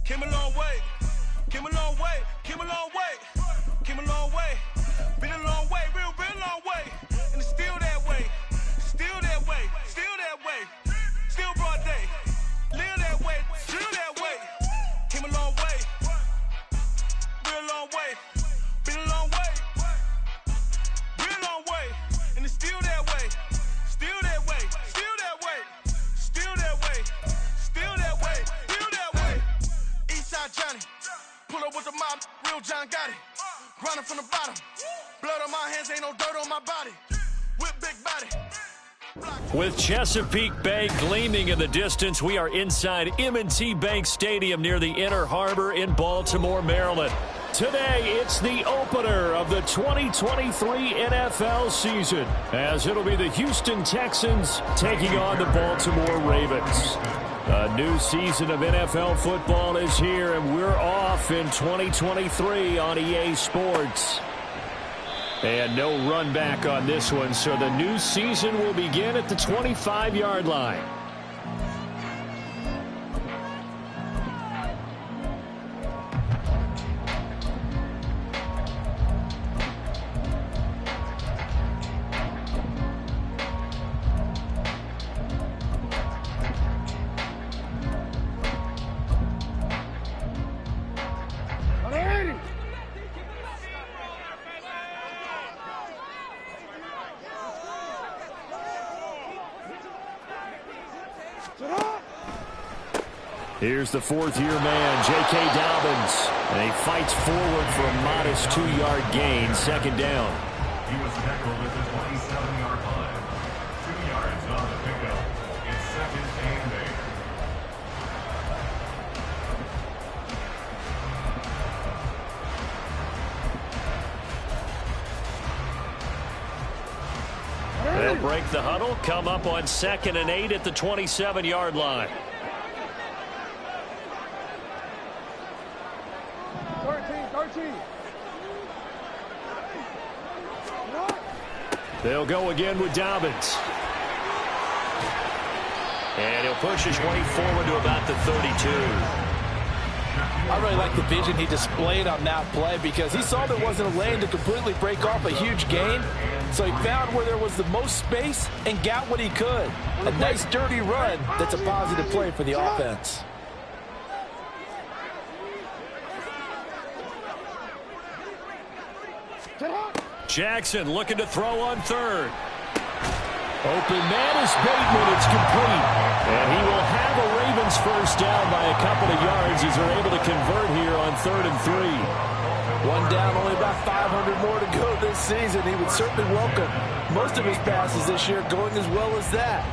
Came a long way. Came a long way. Came a long way. Came a long way. Been a long way. Real long way. And it's still that way. Still that way. Still that way. Still broad day. Live that way. Still that way. Came a long way. Real long way. Been a long way. Real long way. And it's still that way. Still that way. Still that way. Still that way. Still that way. Still that way. Eastside Johnny. Pull up with the mob. Real John got it. Grinding from the bottom. Blood on my hands. Ain't no dirt on my body. With big body. With Chesapeake Bay gleaming in the distance, we are inside M&T Bank Stadium near the Inner Harbor in Baltimore, Maryland. Today, it's the opener of the 2023 NFL season, as it'll be the Houston Texans taking on the Baltimore Ravens. A new season of NFL football is here, and we're off in 2023 on EA Sports. And no run back on this one, so the new season will begin at the 25-yard line. Here's the fourth-year man, J.K. Dobbins. And he fights forward for a modest 2-yard gain, second down. He was tackled at the 27-yard line. 2 yards on the pickup. It's second and 8. They'll break the huddle, come up on 2nd and 8 at the 27-yard line. They'll go again with Dobbins. And he'll push his way forward to about the 32. I really like the vision he displayed on that play because he saw there wasn't a lane to completely break off a huge gain. So he found where there was the most space and got what he could. A nice dirty run that's a positive play for the offense. Jackson looking to throw on 3rd. Open man is Bateman. It's complete. And he will have a Ravens first down by a couple of yards as they're able to convert here on 3rd and 3. One down, only about 500 more to go this season. He would certainly welcome most of his passes this year going as well as that.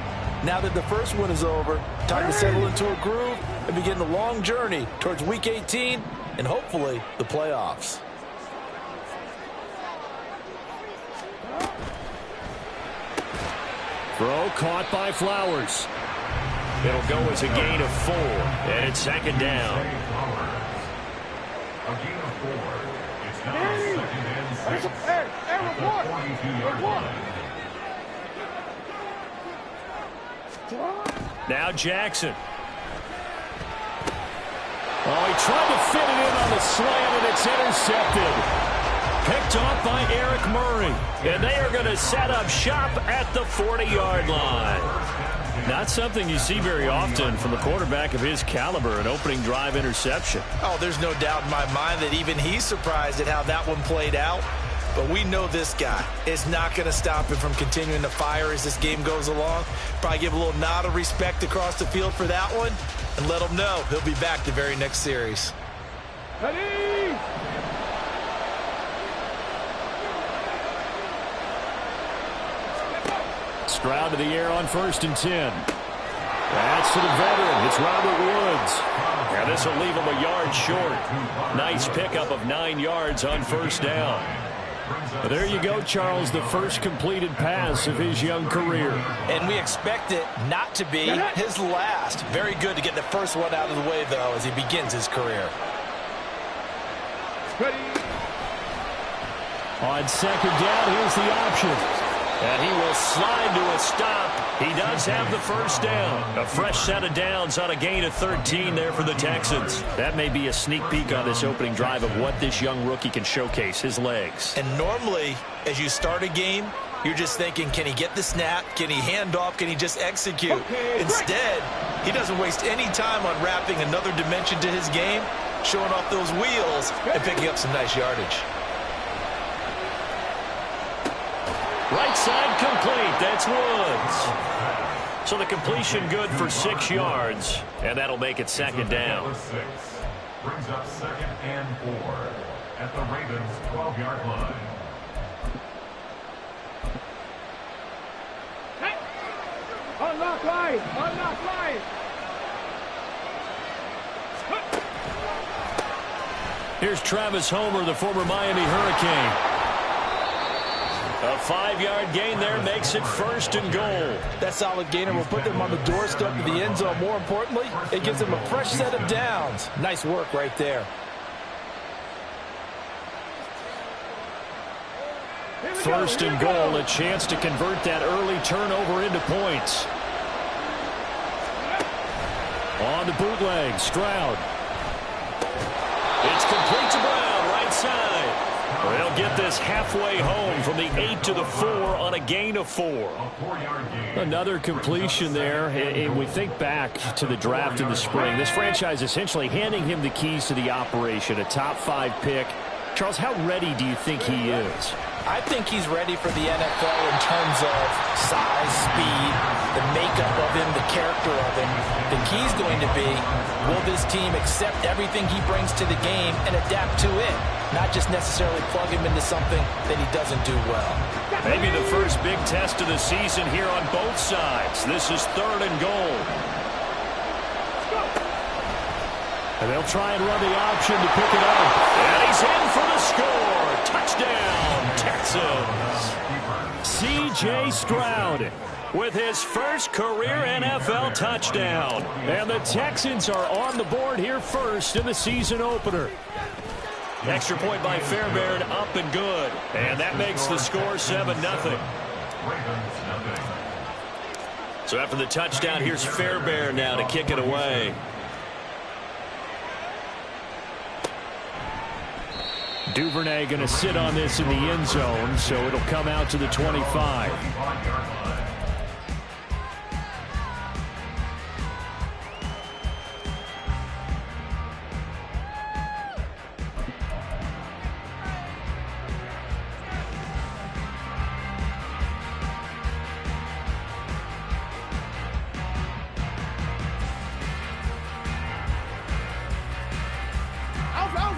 Now that the first one is over, time to settle into a groove and begin the long journey towards Week 18 and hopefully the playoffs. Throw caught by Flowers. It'll go as a gain of 4, and it's second down. A gain of 4. It's now 2nd and 6 at the 42-yard line. Now Jackson. Oh, he tried to fit it in on the slant, and it's intercepted. Picked off by Eric Murray. And they are going to set up shop at the 40-yard line. Not something you see very often from a quarterback of his caliber, an opening drive interception. Oh, there's no doubt in my mind that even he's surprised at how that one played out. But we know this guy is not going to stop him from continuing to fire as this game goes along. Probably give a little nod of respect across the field for that one and let him know he'll be back the very next series. Ready? Stroud to the air on 1st and 10. That's to the veteran. It's Robert Woods. And this will leave him a yard short. Nice pickup of 9 yards on 1st down. But there you go, Charles, the first completed pass of his young career. And we expect it not to be his last. Very good to get the first one out of the way, though, as he begins his career. Ready? On 2nd down, here's the option. And he will slide to a stop He does have the first down. A fresh set of downs on a gain of 13 there for the Texans. That may be a sneak peek on this opening drive of what this young rookie can showcase, his legs. And normally, as you start a game, you're just thinking, can he get the snap? Can he hand off? Can he just execute? Instead, he doesn't waste any time on wrapping another dimension to his game, showing off those wheels, and picking up some nice yardage. Right side complete. That's Woods. So the completion good for 6 yards, and that'll make it second down. 6 brings up 2nd and 4 at the Ravens' 12-yard line. Unlock line! Unlock line! Here's Travis Homer, the former Miami Hurricane. A 5-yard gain there makes it 1st and goal. That solid gainer will put them on the doorstep of the end zone. More importantly, it gives them a fresh set of downs. Nice work right there. 1st and goal, a chance to convert that early turnover into points. On the bootleg, Stroud. It's complete to Brown, right side. They'll get this halfway home from the 8 to the 4 on a gain of 4. Another completion there. And we think back to the draft in the spring. This franchise essentially handing him the keys to the operation, a top 5 pick. Charles, how ready do you think he is? I think he's ready for the NFL in terms of size, speed, the makeup of him, the character of him. The key's going to be, will this team accept everything he brings to the game and adapt to it? Not just necessarily plug him into something that he doesn't do well. Maybe the first big test of the season here on both sides. This is 3rd and goal. And they'll try and run the option to pick it up. And he's in for the score. Touchdown, Texans. C.J. Stroud with his first career NFL touchdown. And the Texans are on the board here first in the season opener. Extra point by Fairbairn, up and good. And that makes the score 7-0. So after the touchdown, here's Fairbairn now to kick it away. Duvernay going to sit on this in the end zone, so it'll come out to the 25.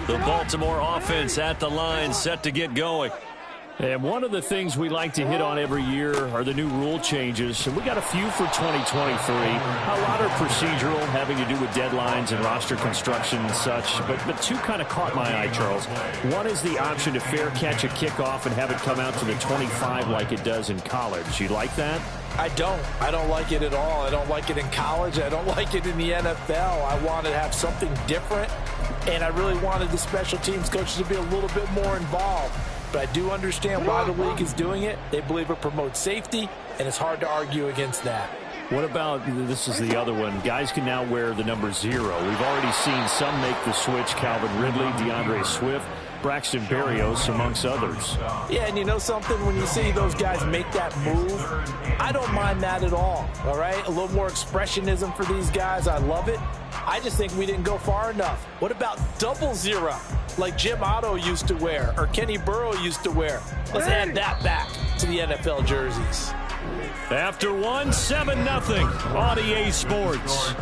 The Baltimore offense at the line, set to get going. And one of the things we like to hit on every year are the new rule changes. And we got a few for 2023. A lot are procedural, having to do with deadlines and roster construction and such. But two kind of caught my eye, Charles. One is the option to fair catch a kickoff and have it come out to the 25 like it does in college. You like that? I don't like it at all. I don't like it in college. I don't like it in the NFL. I want to have something different, and I really wanted the special teams coaches to be a little bit more involved. But I do understand why the league is doing it. They believe it promotes safety, and it's hard to argue against that. What about, this is the other one, guys can now wear the number 0. We've already seen some make the switch, Calvin Ridley, DeAndre Swift, Braxton Berrios, amongst others. Yeah, and you know something? When you see those guys make that move, I don't mind that at all right? A little more expressionism for these guys. I love it. I just think we didn't go far enough. What about 00, like Jim Otto used to wear or Kenny Burrow used to wear? Let's add that back to the NFL jerseys. After one, 7-0 on EA Sports.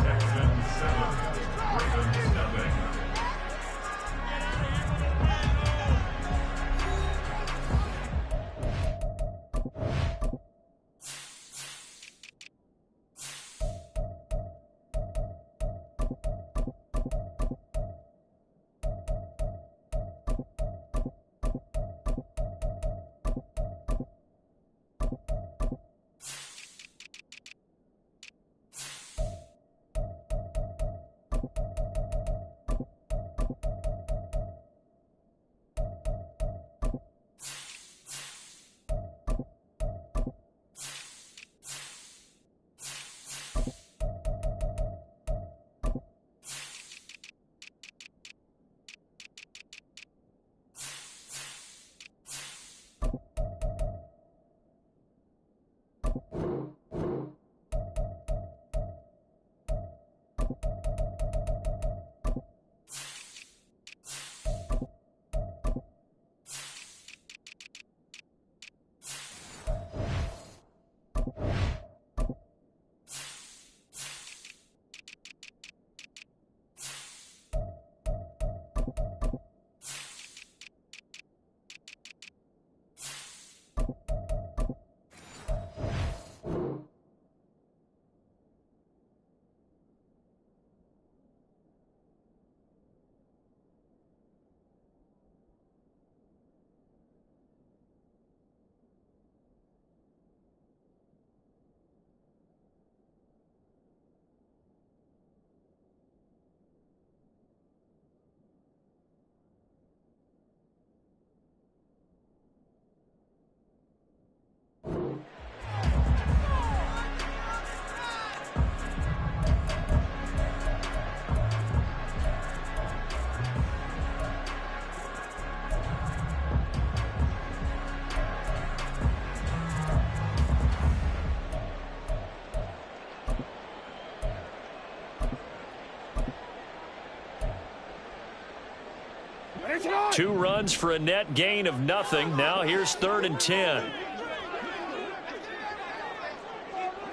2 runs for a net gain of nothing. Now here's 3rd and 10.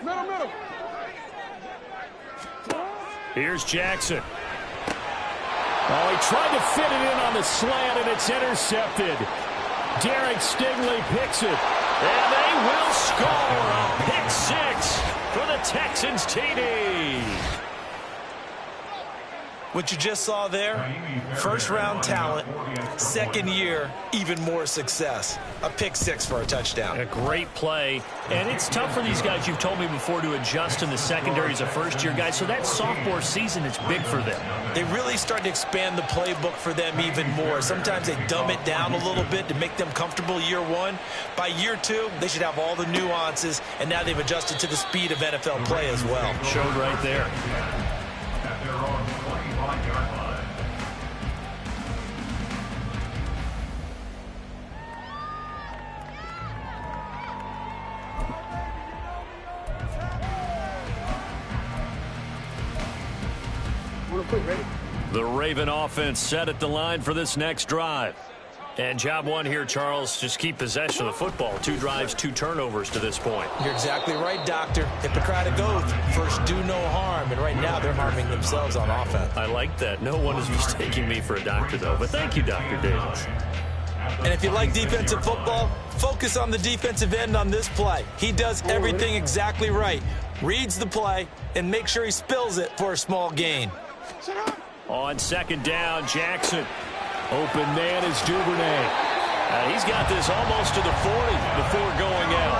Middle. Here's Jackson. Oh, he tried to fit it in on the slant, and it's intercepted. Derek Stingley picks it, and they will score a pick 6 for the Texans TD. What you just saw there, first-round talent, second year, even more success. A pick 6 for a touchdown. A great play, and it's tough for these guys, you've told me before, to adjust in the secondary as a first-year guy, so that sophomore season is big for them. They really start to expand the playbook for them even more. Sometimes they dumb it down a little bit to make them comfortable year 1. By year 2, they should have all the nuances, and now they've adjusted to the speed of NFL play as well. Showed right there. At their own 25-yard line. The Raven offense set at the line for this next drive. And job 1 here, Charles, just keep possession of the football. 2 drives, 2 turnovers to this point. You're exactly right, Doctor. Hippocratic oath. First, do no harm. And right now, they're harming themselves on offense. I like that. No one is mistaking me for a doctor, though. But thank you, Dr. Davis. And if you like defensive football, focus on the defensive end on this play. He does everything exactly right. Reads the play and make sure he spills it for a small gain. On 2nd down, Jackson. Open man is Duvernay. He's got this almost to the 40 before going out.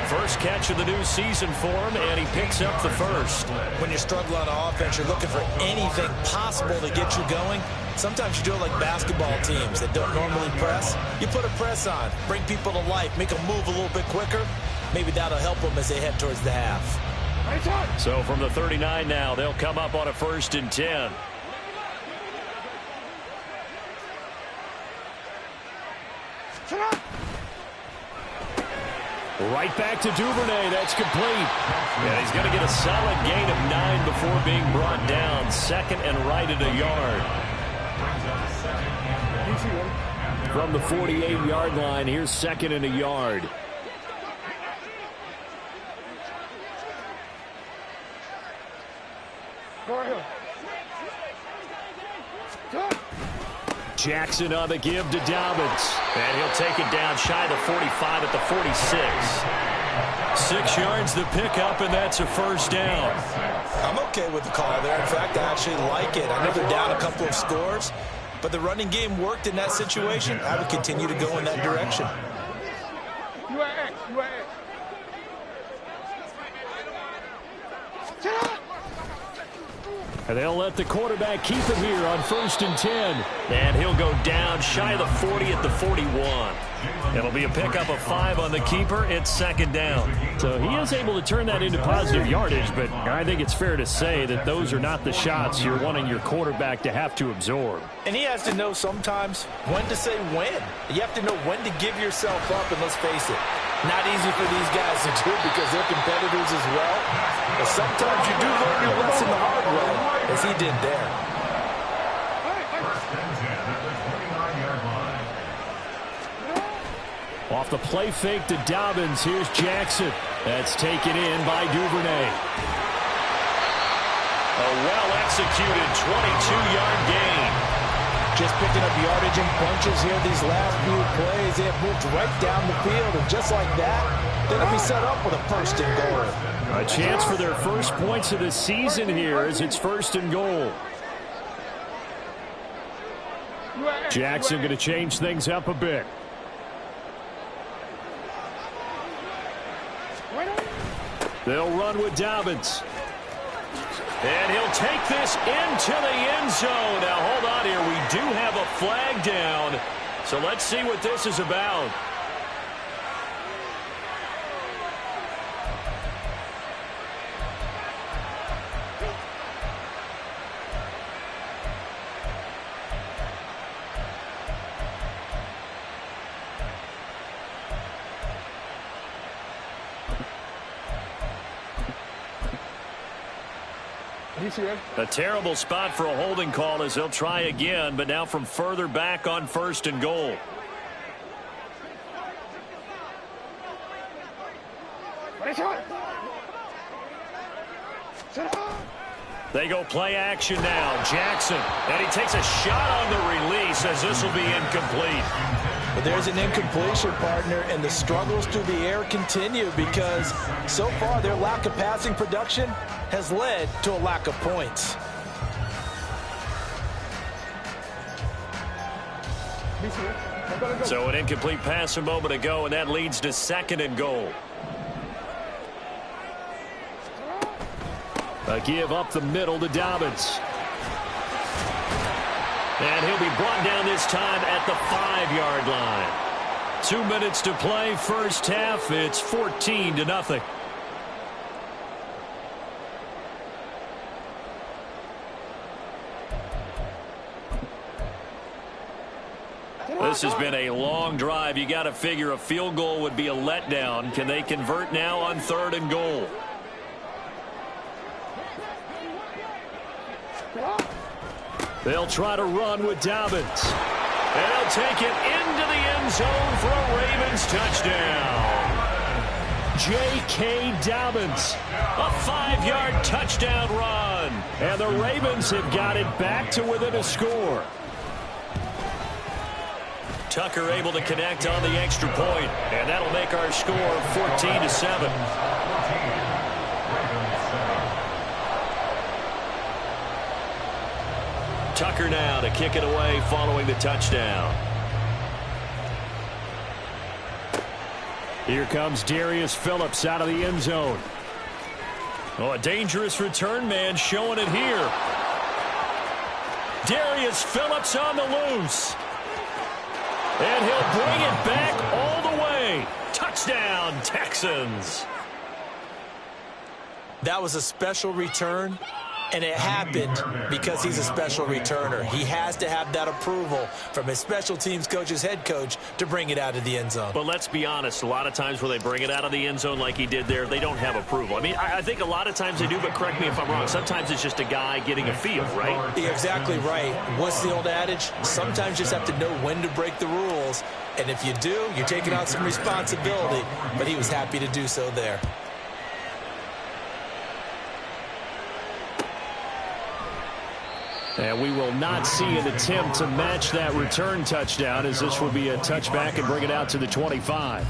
First catch of the new season for him, and he picks up the first. When you struggle on offense, you're looking for anything possible to get you going. Sometimes you do it like basketball teams that don't normally press. You put a press on, bring people to life, make them move a little bit quicker. Maybe that'll help them as they head towards the half. So from the 39 now, they'll come up on a 1st and 10. Right back to Duvernay. That's complete. And he's going to get a solid gain of 9 before being brought down. 2nd and right at a yard. From the 48-yard line, here's 2nd and a yard. Jackson on the give to Dobbins. And he'll take it down shy of the 45 at the 46. 6 yards the pickup, and that's a 1st down. I'm okay with the call there. In fact, I actually like it. I know they're down a couple of scores, but the running game worked in that situation. I would continue to go in that direction. You are X. And they'll let the quarterback keep it here on 1st and 10. And he'll go down shy of the 40 at the 41. It'll be a pickup of 5 on the keeper. It's 2nd down. So he is able to turn that into positive yardage, but I think it's fair to say that those are not the shots you're wanting your quarterback to have to absorb. And he has to know sometimes when to say when. You have to know when to give yourself up, and let's face it, not easy for these guys to do because they're competitors as well. But sometimes you do learn your lesson the hard way, as he did there. First and 10 at the 29-yard line. Off the play fake to Dobbins, here's Jackson. That's taken in by Duvernay. A well-executed 22-yard gain. Just picking up yardage in bunches here these last few plays. They have moved right down the field, and just like that, they're going to be set up with a 1st and goal. A chance for their first points of the season here as it's 1st and goal. Jackson going to change things up a bit. They'll run with Dobbins. And he'll take this into the end zone. Now, hold on here. We do have a flag down. So let's see what this is about. A terrible spot for a holding call as they'll try again, but now from further back on 1st and goal. They go play action now. Jackson, and he takes a shot on the release as this will be incomplete. But there's an incompletion, partner, and the struggles through the air continue because so far their lack of passing production has led to a lack of points. So an incomplete pass a moment ago, and that leads to 2nd and goal. A give up the middle to Dobbins. And he'll be brought down this time at the 5-yard line. 2 minutes to play, first half. It's 14-0. This has been a long drive. You got to figure a field goal would be a letdown. Can they convert now on 3rd and goal? They'll try to run with Dobbins. And they'll take it into the end zone for a Ravens touchdown. J.K. Dobbins, a 5-yard touchdown run. And the Ravens have got it back to within a score. Tucker able to connect on the extra point, and that'll make our score 14-7. Tucker now to kick it away following the touchdown. Here comes Darius Phillips out of the end zone. Oh, a dangerous return man showing it here. Darius Phillips on the loose. And he'll bring it back all the way. Touchdown, Texans. That was a special return, and it happened because he's a special returner. He has to have that approval from his special teams coach's head coach to bring it out of the end zone. But let's be honest, a lot of times when they bring it out of the end zone like he did there, they don't have approval. I mean, I think a lot of times they do, but correct me if I'm wrong. Sometimes it's just a guy getting a feel, right? You're exactly right. What's the old adage? Sometimes you just have to know when to break the rules. And if you do, you're taking on some responsibility. But he was happy to do so there. And we will not see an attempt to match that return touchdown, as this will be a touchback and bring it out to the 25.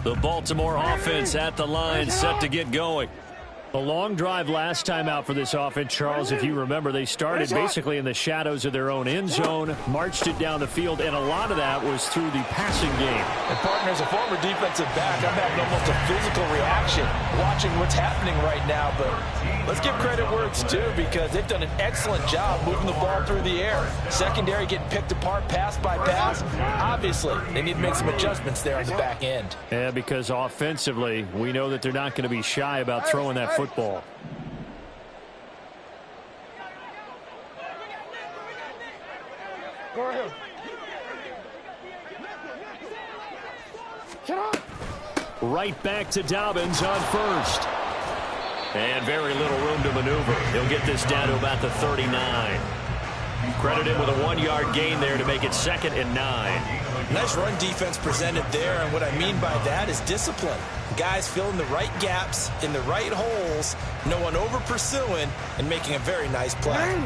The Baltimore offense at the line, set to get going. A long drive last time out for this offense, Charles. If you remember, they started basically in the shadows of their own end zone, marched it down the field, and a lot of that was through the passing game. And partner, as a former defensive back, I'm having almost a physical reaction watching what's happening right now. But let's give credit where it's due, because they've done an excellent job moving the ball through the air. Secondary getting picked apart pass by pass. Obviously, they need to make some adjustments there on the back end. Yeah, because offensively, we know that they're not going to be shy about throwing that football. Go ahead. Right back to Dobbins on first. And very little room to maneuver. He'll get this down to about the 39. Credit him with a 1-yard gain there to make it 2nd and 9. Nice run defense presented there, and what I mean by that is discipline. Guys filling the right gaps in the right holes, no one over pursuing, and making a very nice play.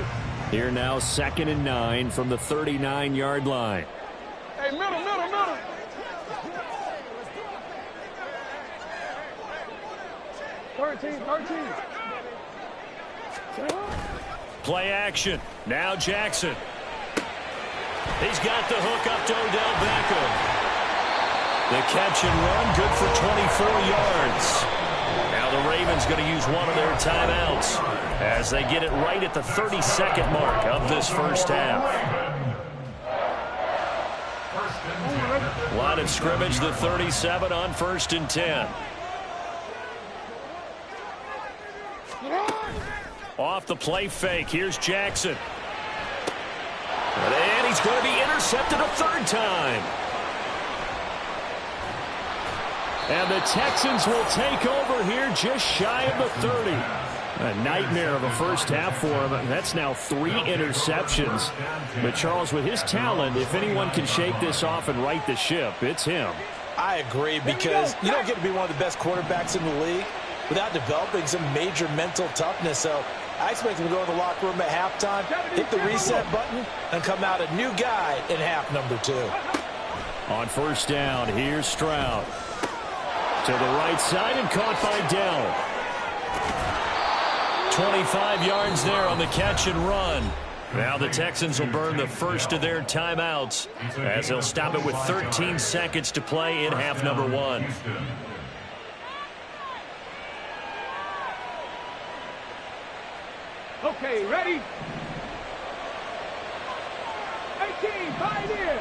Here now 2nd and 9 from the 39-yard line. Hey, middle. 13. Play action. Now Jackson. He's got the hook up to Odell Beckham. The catch and run, good for 24 yards. Now the Ravens going to use one of their timeouts as they get it right at the 32nd mark of this first half. Line of scrimmage, the 37 on 1st and 10. Off the play fake. Here's Jackson. And he's going to be intercepted a 3rd time. And the Texans will take over here just shy of the 30. A nightmare of a first half for him. That's now 3 interceptions. But Charles, with his talent, if anyone can shake this off and right the ship, it's him. I agree, because you don't get to be one of the best quarterbacks in the league without developing some major mental toughness. So I expect him to go in the locker room at halftime, hit the reset button, and come out a new guy in half number 2. On first down, here's Stroud. To the right side and caught by Dell. 25 yards there on the catch and run. Now the Texans will burn the first of their timeouts as they'll stop it with 13 seconds to play in half number 1. Okay, ready? 18, 5 in.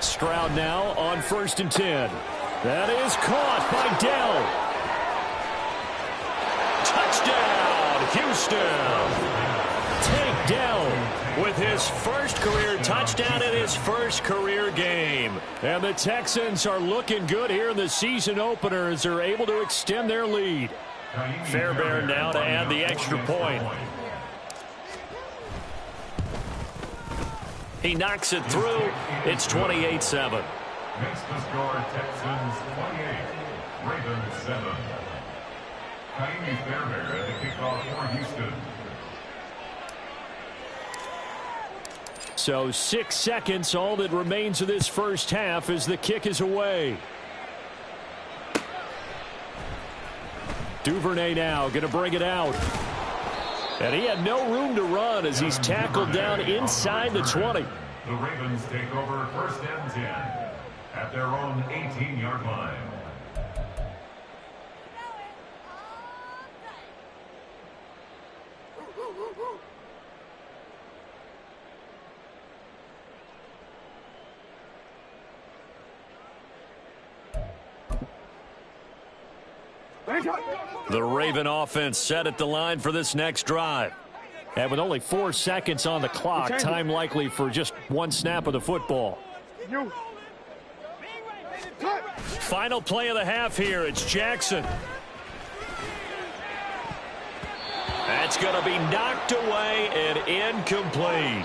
Stroud now on first and 10. That is caught by Dell. Touchdown, Houston. Take Dell with his first career touchdown in his first career game. And the Texans are looking good here in the season opener as they're able to extend their lead. Fairbairn now to add the extra point. He knocks it through. It's 28-7. Makes the score Texans 28, Ravens 7. Kaimi Fairbairn at the kickoff for Houston. So 6 seconds, all that remains of this first half as the kick is away. Duvernay now going to bring it out. And he had no room to run as he's tackled down inside the 20. The Ravens take over first and 10 at their own 18-yard line. The Raven offense set at the line for this next drive. And with only 4 seconds on the clock, time likely for just one snap of the football. Final play of the half here. It's Jackson. That's going to be knocked away and incomplete.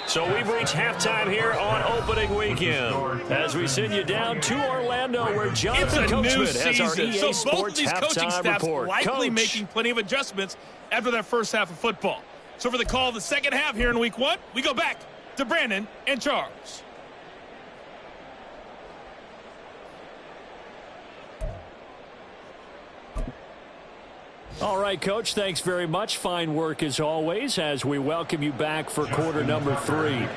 So we've reached halftime here on opening weekend as we send you down to Orlando where Jonathan Coachman has our EA so Sports both of these coaching halftime staffs report. likely Coach. making plenty of adjustments after that first half of football. So for the call of the second half here in week 1, we go back to Brandon and Charles. All right, Coach, thanks very much. Fine work as always as we welcome you back for quarter number 3.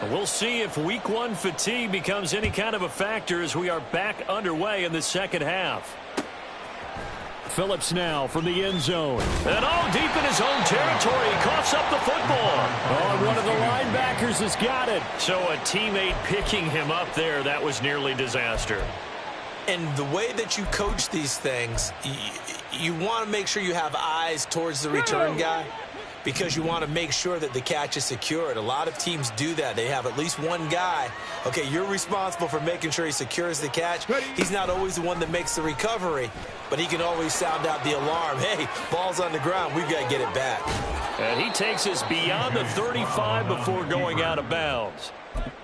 We'll see if week 1 fatigue becomes any kind of a factor as we are back underway in the second half. Phillips now from the end zone. And all deep in his own territory. He coughs up the football. Oh, one of the linebackers has got it. So a teammate picking him up there, that was nearly disaster. And the way that you coach these things, you want to make sure you have eyes towards the return guy because you want to make sure that the catch is secured. A lot of teams do that. They have at least one guy. Okay, you're responsible for making sure he secures the catch. He's not always the one that makes the recovery, but he can always sound out the alarm. Hey, ball's on the ground. We've got to get it back. And he takes us beyond the 35 before going out of bounds.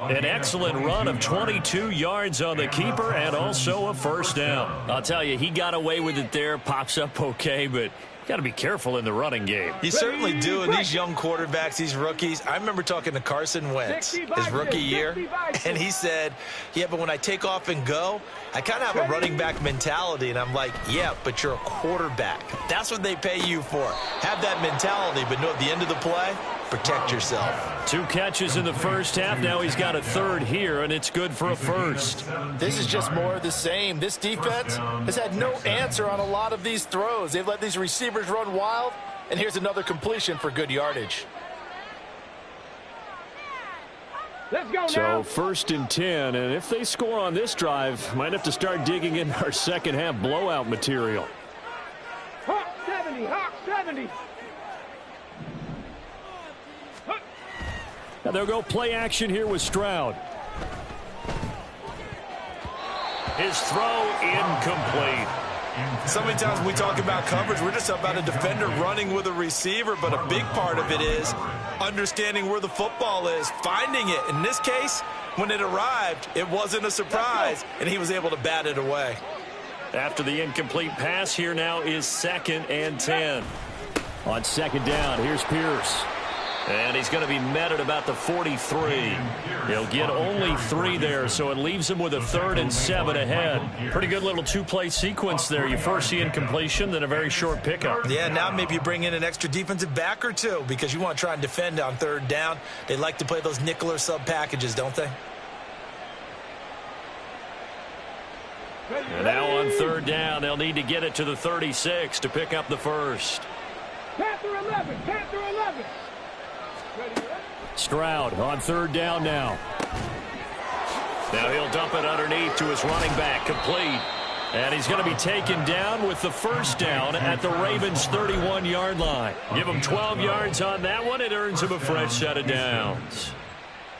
An excellent run of 22 yards on the keeper and also a first down. I'll tell you, he got away with it there, pops up okay, but got to be careful in the running game. You certainly do. And these young quarterbacks, these rookies, I remember talking to Carson Wentz his rookie year, and he said, yeah, but when I take off and go, I kind of have a running back mentality. And I'm like, yeah, but you're a quarterback. That's what they pay you for. Have that mentality, but no, at the end of the play, protect yourself. 2 catches in the first half. Now he's got a third here, and it's good for a first. This is just more of the same. This defense has had no answer on a lot of these throws. They've let these receivers run wild, and here's another completion for good yardage. Let's go now. So first and 10, and if they score on this drive, might have to start digging in our second half blowout material. Hawk 70, Hawk 70. And they'll go play action here with Stroud. His throw incomplete. So many times when we talk about coverage, we're just about a defender running with a receiver, but a big part of it is understanding where the football is, finding it. In this case, when it arrived, it wasn't a surprise, and he was able to bat it away. After the incomplete pass, here now is 2nd and 10. On 2nd down, here's Pierce. And he's going to be met at about the 43. He'll get only 3 there, so it leaves him with a 3rd and 7 ahead. Pretty good little 2-play sequence there. You first see incompletion, then a very short pickup. Yeah, now maybe you bring in an extra defensive back or two because you want to try and defend on 3rd down. They like to play those nickel or sub packages, don't they? And now on 3rd down, they'll need to get it to the 36 to pick up the first. Panther 11, Panther 11. Stroud on 3rd down now. Now he'll dump it underneath to his running back, complete. And he's going to be taken down with the first down at the Ravens' 31-yard line. Give him 12 yards on that one. It earns him a fresh set of downs.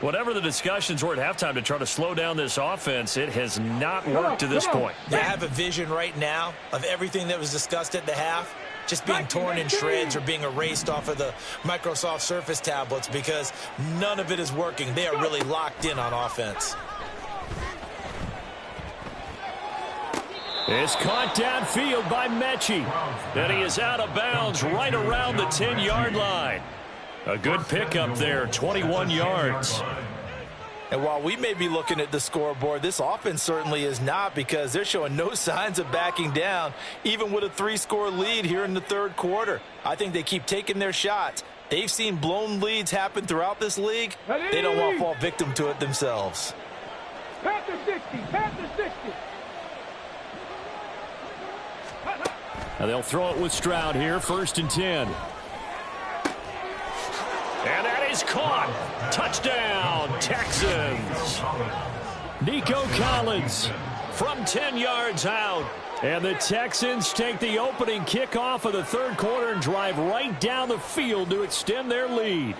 Whatever the discussions were at halftime to try to slow down this offense, it has not worked to this point. I have a vision right now of everything that was discussed at the half just being torn in shreds or being erased off of the Microsoft Surface tablets because none of it is working. They are really locked in on offense. It's caught downfield by Mechie. And he is out of bounds right around the 10-yard line. A good pickup there, 21 yards. And while we may be looking at the scoreboard, this offense certainly is not because they're showing no signs of backing down, even with a 3-score lead here in the 3rd quarter. I think they keep taking their shots. They've seen blown leads happen throughout this league. They don't want to fall victim to it themselves. Panther 60, Panther 60. Now they'll throw it with Stroud here, 1st and 10. And that is caught. Touchdown, Texans. Nico Collins from 10 yards out. And the Texans take the opening kickoff of the 3rd quarter and drive right down the field to extend their lead.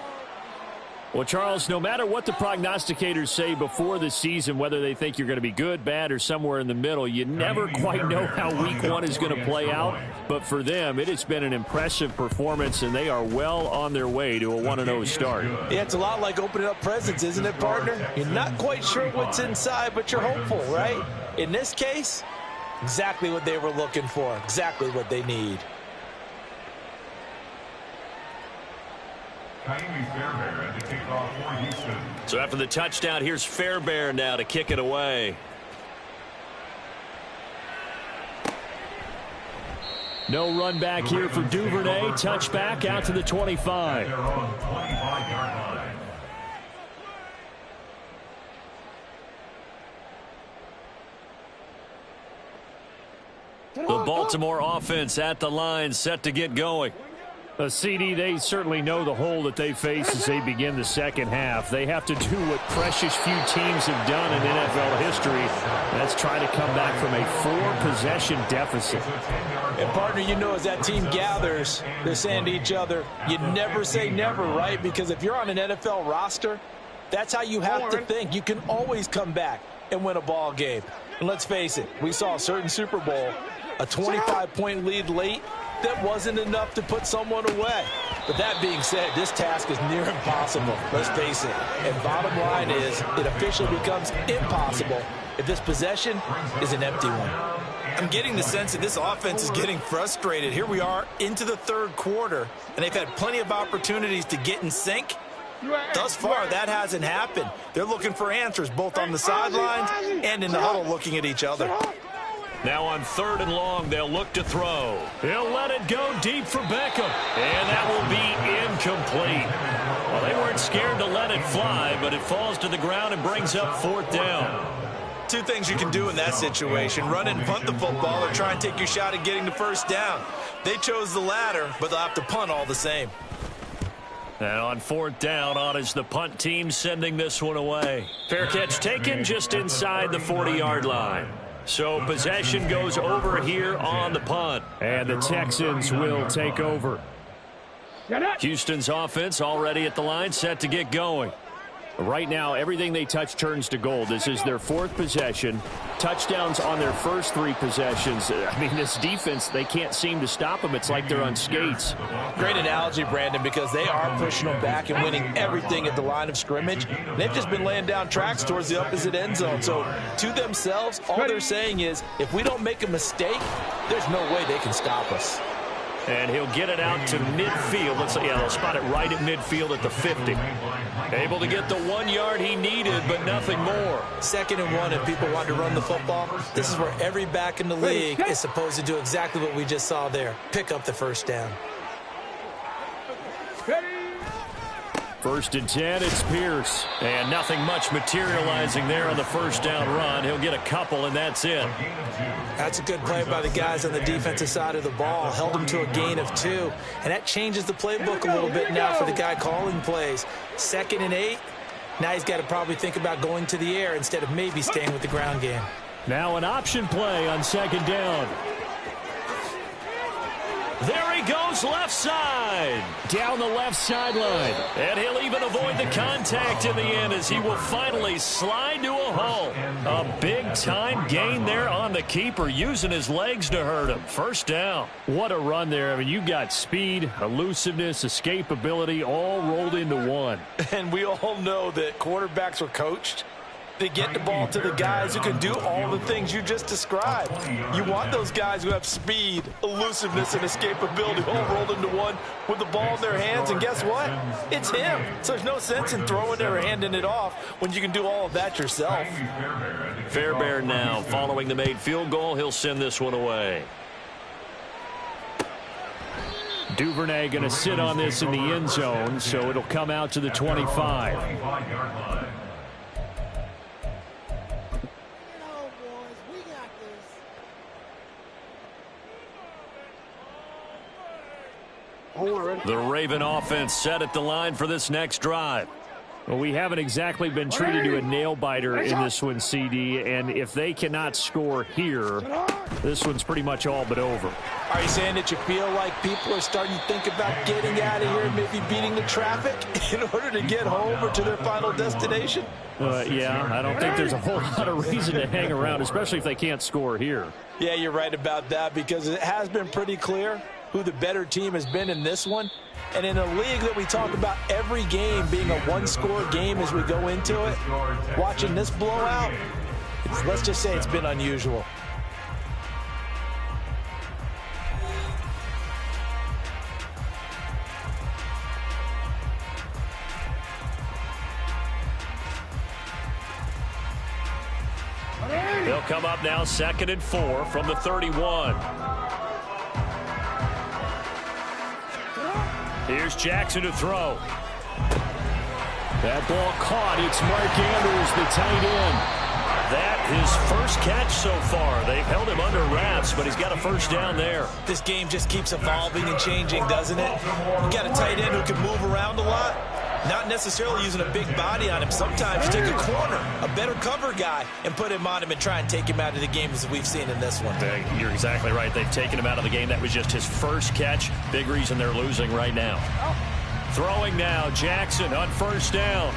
Well, Charles, no matter what the prognosticators say before the season, whether they think you're going to be good, bad, or somewhere in the middle, you never quite know how week 1 is going to play out. But for them, it has been an impressive performance, and they are well on their way to a 1-0 start. Yeah, it's a lot like opening up presents, isn't it, partner? You're not quite sure what's inside, but you're hopeful, right? In this case, exactly what they were looking for, exactly what they need. So after the touchdown, here's Fairbairn now to kick it away. No run back here for Duvernay. Touchback out to the 25. The Baltimore offense at the line, set to get going. CD, they certainly know the hole that they face as they begin the 2nd half. They have to do what precious few teams have done in NFL history. That's try to come back from a 4-possession deficit. And, partner, you know, as that team gathers, they're saying to each other, you never say never, right? Because if you're on an NFL roster, that's how you have to think. You can always come back and win a ball game. And let's face it, we saw a certain Super Bowl, a 25-point lead late. That wasn't enough to put someone away. But that being said, this task is near impossible. Let's face it. And bottom line is, it officially becomes impossible if this possession is an empty one. I'm getting the sense that this offense is getting frustrated. Here we are into the 3rd quarter, and they've had plenty of opportunities to get in sync. Thus far, that hasn't happened. They're looking for answers both on the sidelines and in the huddle looking at each other. Now on 3rd and long, they'll look to throw. He'll let it go deep for Beckham. And that will be incomplete. Well, they weren't scared to let it fly, but it falls to the ground and brings up 4th down. 2 things you can do in that situation. Run and punt the football or try and take your shot at getting the 1st down. They chose the latter, but they'll have to punt all the same. And on 4th down, on is the punt team sending this one away. Fair catch taken just inside the 40-yard line. So possession goes over here on the punt. And the Texans will take over. Houston's offense already at the line, set to get going. Right now, everything they touch turns to gold. This is their 4th possession. Touchdowns on their first 3 possessions. I mean, this defense, they can't seem to stop them. It's like they're on skates. Great analogy, Brandon, because they are pushing them back and winning everything at the line of scrimmage. They've just been laying down tracks towards the opposite end zone. So to themselves, all they're saying is, if we don't make a mistake, there's no way they can stop us. And he'll get it out to midfield. They'll spot it right at midfield at the 50. Able to get the 1 yard he needed, but nothing more. 2nd and 1, if people want to run the football, this is where every back in the league is supposed to do exactly what we just saw there. Pick up the first down. 1st and 10, it's Pierce. And nothing much materializing there on the first down run. He'll get a couple, and that's it. That's a good play by the guys on the defensive side of the ball. Held them to a gain of 2. And that changes the playbook a little bit now for the guy calling plays. 2nd and 8. Now he's got to probably think about going to the air instead of maybe staying with the ground game. Now an option play on 2nd down. There he goes, left side. Down the left sideline. And he'll even avoid the contact in the end as he will finally slide to a hole. A big-time gain there on the keeper, using his legs to hurt him. First down. What a run there. I mean, you've got speed, elusiveness, escapability, all rolled into one. And we all know that quarterbacks are coached. They get the ball to the guys who can do all the things you just described. You want those guys who have speed, elusiveness, and escapability all rolled into one with the ball in their hands. And guess what? It's him. So there's no sense in throwing it or handing it off when you can do all of that yourself. Fairbairn now following the made field goal. He'll send this one away. Duvernay going to sit on this in the end zone, so it'll come out to the 25. The Raven offense set at the line for this next drive. Well, we haven't exactly been treated to a nail-biter in this one, CD, and if they cannot score here, this one's pretty much all but over. Are you saying that you feel like people are starting to think about getting out of here, maybe beating the traffic in order to get home or to their final destination? Yeah, I don't think there's a whole lot of reason to hang around, especially if they can't score here. Yeah, you're right about that, because it has been pretty clear who the better team has been in this one. And in a league that we talk about every game being a one-score game as we go into it, watching this blowout, let's just say it's been unusual. They'll come up now 2nd and 4 from the 31. Here's Jackson to throw. That ball caught. It's Mark Andrews, the tight end. That his first catch so far. They've held him under wraps, but he's got a first down there. This game just keeps evolving and changing, doesn't it? You got a tight end who can move around a lot. Not necessarily using a big body on him. Sometimes you take a corner, a better cover guy, and put him on him and try and take him out of the game as we've seen in this one. You're exactly right. They've taken him out of the game. That was just his first catch. Big reason they're losing right now. Throwing now, Jackson on first down.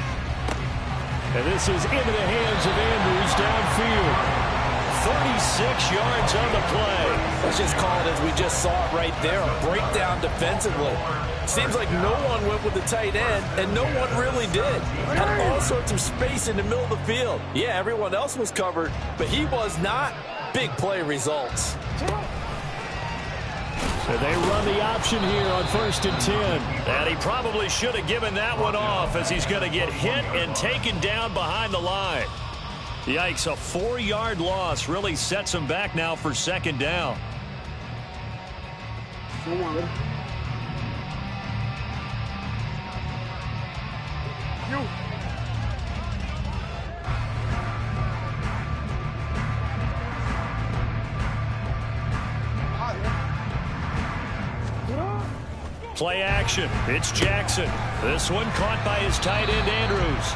And this is into the hands of Andrews downfield. 36 yards on the play. Let's just call it as we just saw it right there, a breakdown defensively. Seems like no one went with the tight end, and no one really did. Had all sorts of space in the middle of the field. Yeah, everyone else was covered, but he was not. Big play results. So they run the option here on 1st and 10. And he probably should have given that one off, as he's going to get hit and taken down behind the line. Yikes, a 4-yard loss really sets him back now for 2nd down. Play action. It's Jackson. This one caught by his tight end, Andrews.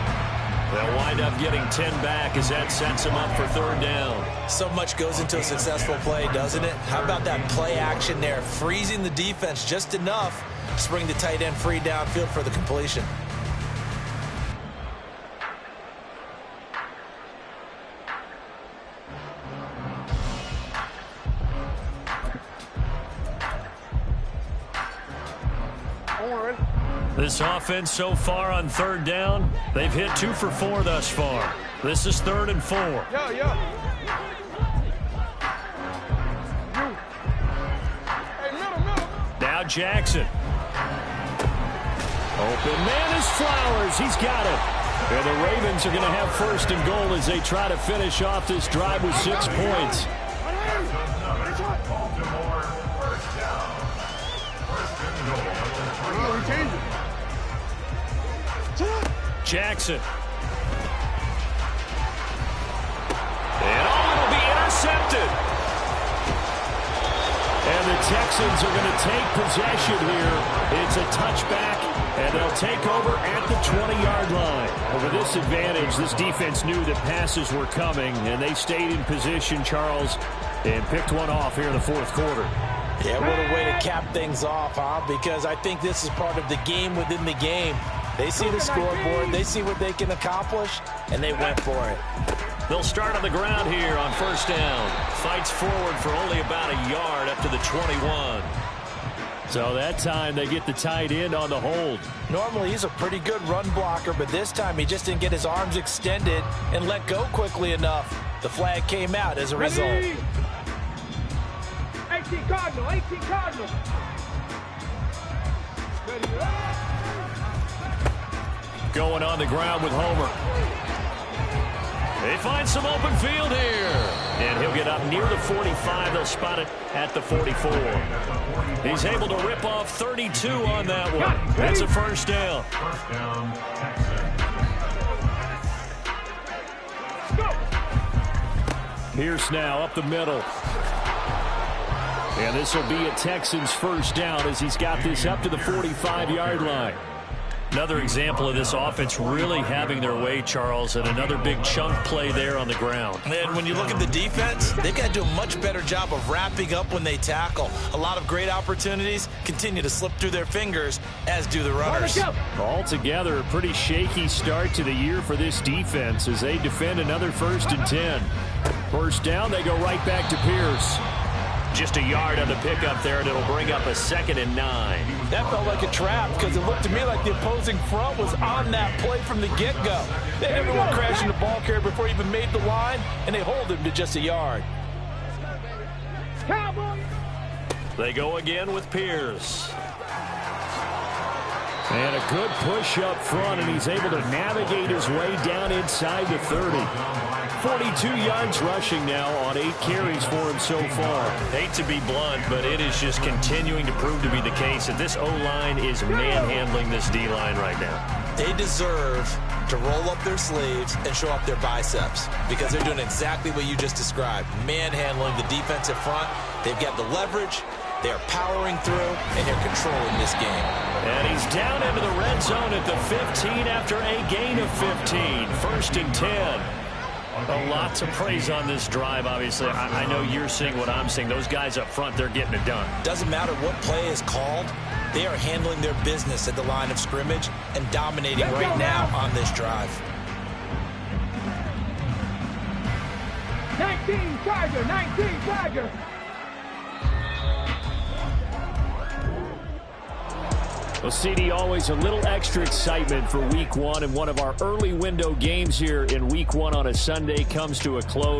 They'll wind up getting 10 back as that sets him up for 3rd down. So much goes into a successful play, doesn't it? How about that play action there? Freezing the defense just enough to bring the tight end free downfield for the completion. This offense so far on third down, they've hit 2 for 4 thus far. This is 3rd and 4. Yo. Hey, middle. Now Jackson. Open man is Flowers. He's got it. And the Ravens are going to have 1st and goal as they try to finish off this drive with 6 points. Jackson. And it'll be intercepted. And the Texans are going to take possession here. It's a touchback, and they'll take over at the 20-yard line. Over this advantage, this defense knew that passes were coming, and they stayed in position, Charles, and picked one off here in the 4th quarter. Yeah, what a way to cap things off, huh? Because I think this is part of the game within the game. They see the scoreboard, they see what they can accomplish, and they went for it. They'll start on the ground here on 1st down. Fights forward for only about a yard up to the 21. So that time they get the tight end on the hold. Normally he's a pretty good run blocker, but this time he just didn't get his arms extended and let go quickly enough. The flag came out as a result. 18 Cardinal. Going on the ground with Homer. They find some open field here. And he'll get up near the 45. They'll spot it at the 44. He's able to rip off 32 on that one. That's a 1st down. First down, Texans. Pierce now up the middle. And this will be a Texans 1st down as he's got this up to the 45-yard line. Another example of this offense really having their way, Charles, and another big chunk play there on the ground. And when you look at the defense, they've got to do a much better job of wrapping up when they tackle. A lot of great opportunities continue to slip through their fingers, as do the runners. Altogether, a pretty shaky start to the year for this defense as they defend another 1st and 10. 1st down, they go right back to Pierce. Just a yard on the pickup there, and it'll bring up a 2nd and 9. That felt like a trap because it looked to me like the opposing front was on that play from the get-go. They had everyone crashing the ball carrier before he even made the line, and they hold him to just a yard. They go again with Pierce. And a good push up front, and he's able to navigate his way down inside the 30. 42 yards rushing now on 8 carries for him so far. Hate to be blunt, but it is just continuing to prove to be the case that this O-line is manhandling this D-line right now. They deserve to roll up their sleeves and show up their biceps because they're doing exactly what you just described, manhandling the defensive front. They've got the leverage. They are powering through, and they're controlling this game. And he's down into the red zone at the 15 after a gain of 15. 1st and 10. A lot to praise on this drive, obviously. I know you're seeing what I'm seeing. Those guys up front, they're getting it done. Doesn't matter what play is called. They are handling their business at the line of scrimmage and dominating right now on this drive. 19 Tiger. Well, CD, always a little extra excitement for Week 1, and one of our early window games here in Week 1 on a Sunday comes to a close.